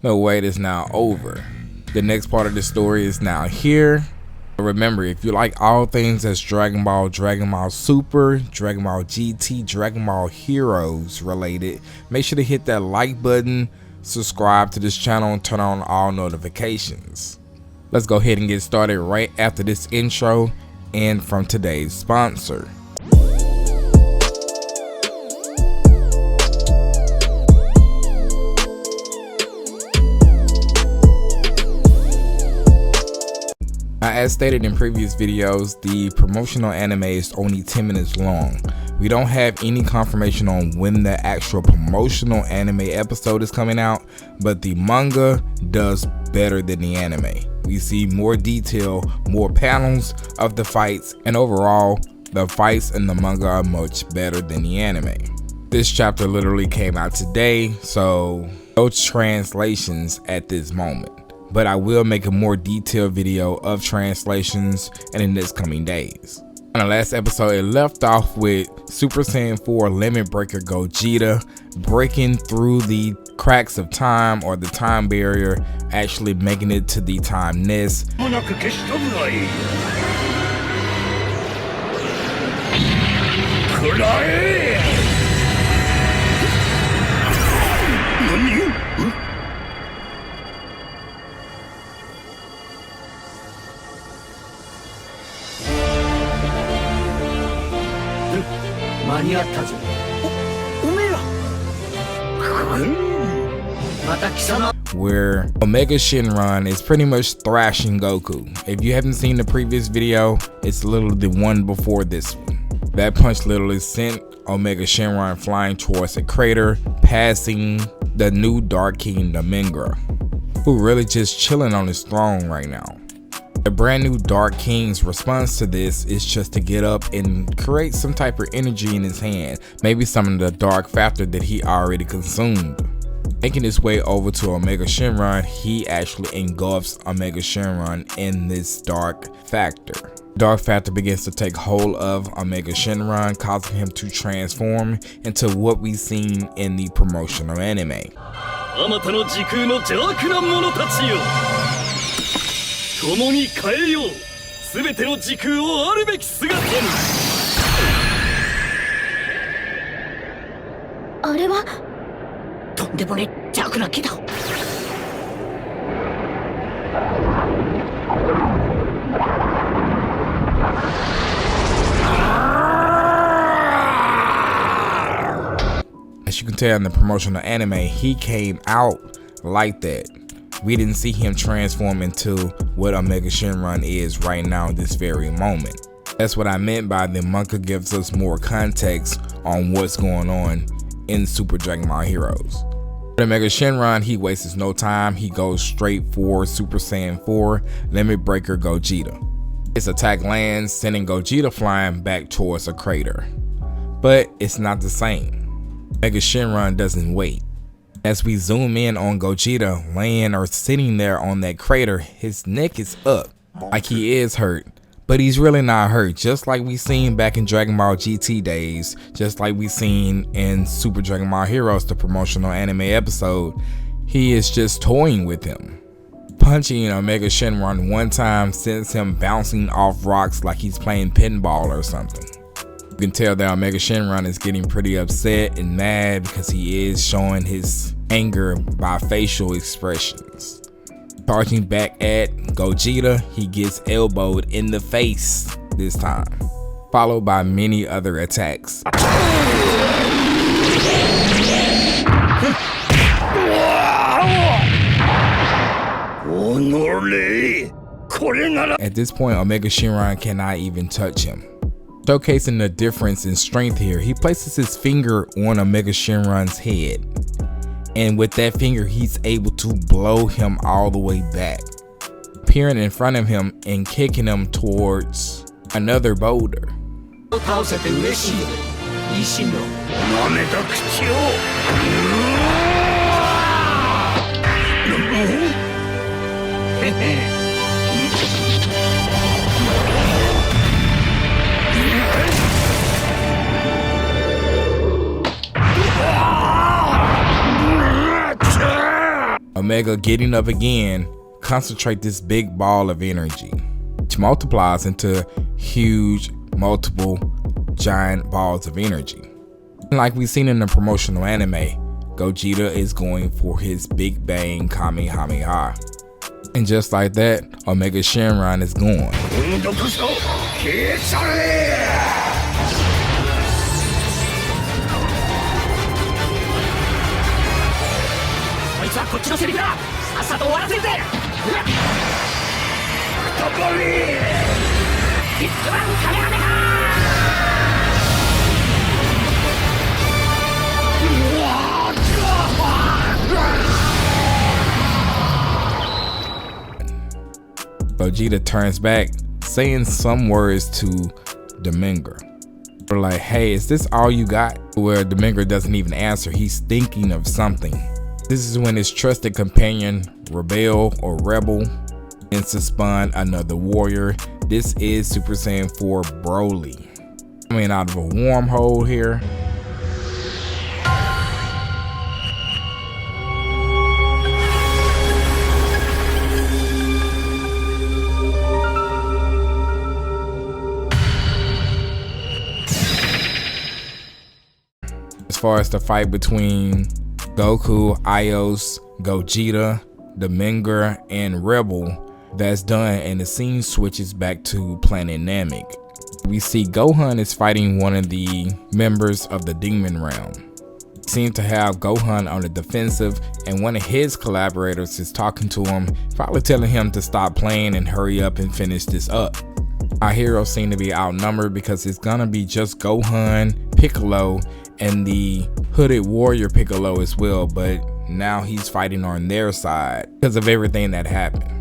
The wait is now over. The next part of the story is now here. Remember, if you like all things that's Dragon Ball, Dragon Ball Super, Dragon Ball GT, Dragon Ball Heroes related, make sure to hit that like button, subscribe to this channel, and turn on all notifications. Let's go ahead and get started right after this intro and from today's sponsor. As stated in previous videos, the promotional anime is only 10 minutes long. We don't have any confirmation on when the actual promotional anime episode is coming out, but the manga does better than the anime. We see more detail, more panels of the fights, and overall, the fights in the manga are much better than the anime. This chapter literally came out today, so no translations at this moment. But I will make a more detailed video of translations in the next coming days. In the last episode, it left off with Super Saiyan 4 Limit Breaker Gogeta breaking through the cracks of time or the time barrier, actually making it to the time nest. Where Omega Shenron is pretty much thrashing Goku. If you haven't seen the previous video, it's literally the one before this one. That punch literally sent Omega Shenron flying towards a crater, passing the new Dark King Domingra, who really just chilling on his throne right now. The brand new Dark King's response to this is just to get up and create some type of energy in his hand, maybe some of the dark factor that he already consumed. Making his way over to Omega Shenron, he actually engulfs Omega Shenron in this dark factor. Dark factor begins to take hold of Omega Shenron, causing him to transform into what we've seen in the promotional anime. As you can tell in the promotional anime, he came out like that. We didn't see him transform into what Omega Shenron is right now, this very moment. That's what I meant by the manga gives us more context on what's going on in Super Dragon Ball Heroes. With Omega Shenron, he wastes no time. He goes straight for Super Saiyan 4 Limit Breaker Gogeta. His attack lands, sending Gogeta flying back towards a crater. But it's not the same. Omega Shenron doesn't wait. As we zoom in on Gogeta laying or sitting there on that crater, his neck is up like he is hurt, but he's really not hurt, just like we seen back in Dragon Ball GT days, just like we seen in Super Dragon Ball Heroes, the promotional anime episode. He is just toying with him. Punching Omega Shenron one time sends him bouncing off rocks like he's playing pinball or something. You can tell that Omega Shenron is getting pretty upset and mad because he is showing his anger by facial expressions. Charging back at Gogeta, he gets elbowed in the face this time, followed by many other attacks. At this point, Omega Shenron cannot even touch him. Showcasing the difference in strength here, he places his finger on Omega Shenron's head, and with that finger he's able to blow him all the way back, appearing in front of him and kicking him towards another boulder. Omega getting up again, concentrate this big ball of energy, which multiplies into huge, multiple, giant balls of energy. Like we've seen in the promotional anime, Gogeta is going for his Big Bang Kamehameha. And just like that, Omega Shenron is gone. Gogeta turns back, saying some words to Dominger. They're like, hey, is this all you got? Where Dominger doesn't even answer, he's thinking of something. This is when his trusted companion, Rebel, begins to spawn another warrior. This is Super Saiyan 4 Broly. Coming out of a wormhole here. As far as the fight between Goku, Ios, Gogeta, Dominger, and Rebel, that's done, and the scene switches back to Planet Namek. We see Gohan is fighting one of the members of the Demon Realm. Seem to have Gohan on the defensive, and one of his collaborators is talking to him, probably telling him to stop playing and hurry up and finish this up. Our heroes seem to be outnumbered because it's gonna be just Gohan, Piccolo, and the hooded warrior Piccolo as well, but now he's fighting on their side because of everything that happened.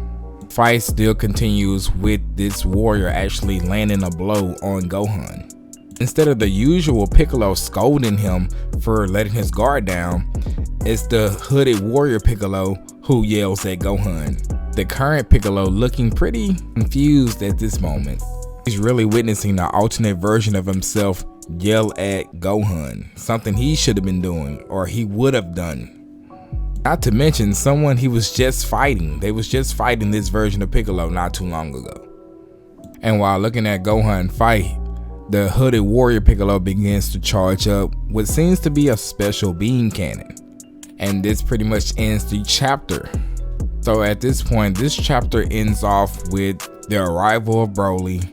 Fight still continues with this warrior actually landing a blow on Gohan. Instead of the usual Piccolo scolding him for letting his guard down, it's the hooded warrior Piccolo who yells at Gohan. The current Piccolo looking pretty confused at this moment. He's really witnessing the alternate version of himself yell at Gohan, something he should have been doing or he would have done. Not to mention someone he was just fighting. They was just fighting this version of Piccolo not too long ago. And while looking at Gohan fight, the hooded warrior Piccolo begins to charge up what seems to be a special beam cannon. And this pretty much ends the chapter. So at this point, this chapter ends off with the arrival of Broly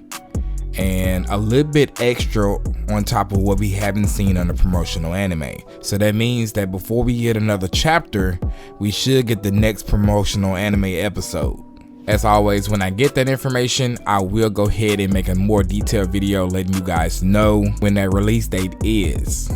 and a little bit extra on top of what we haven't seen on the promotional anime. So that means that before we get another chapter, we should get the next promotional anime episode. As always, when I get that information, I will go ahead and make a more detailed video letting you guys know when that release date is.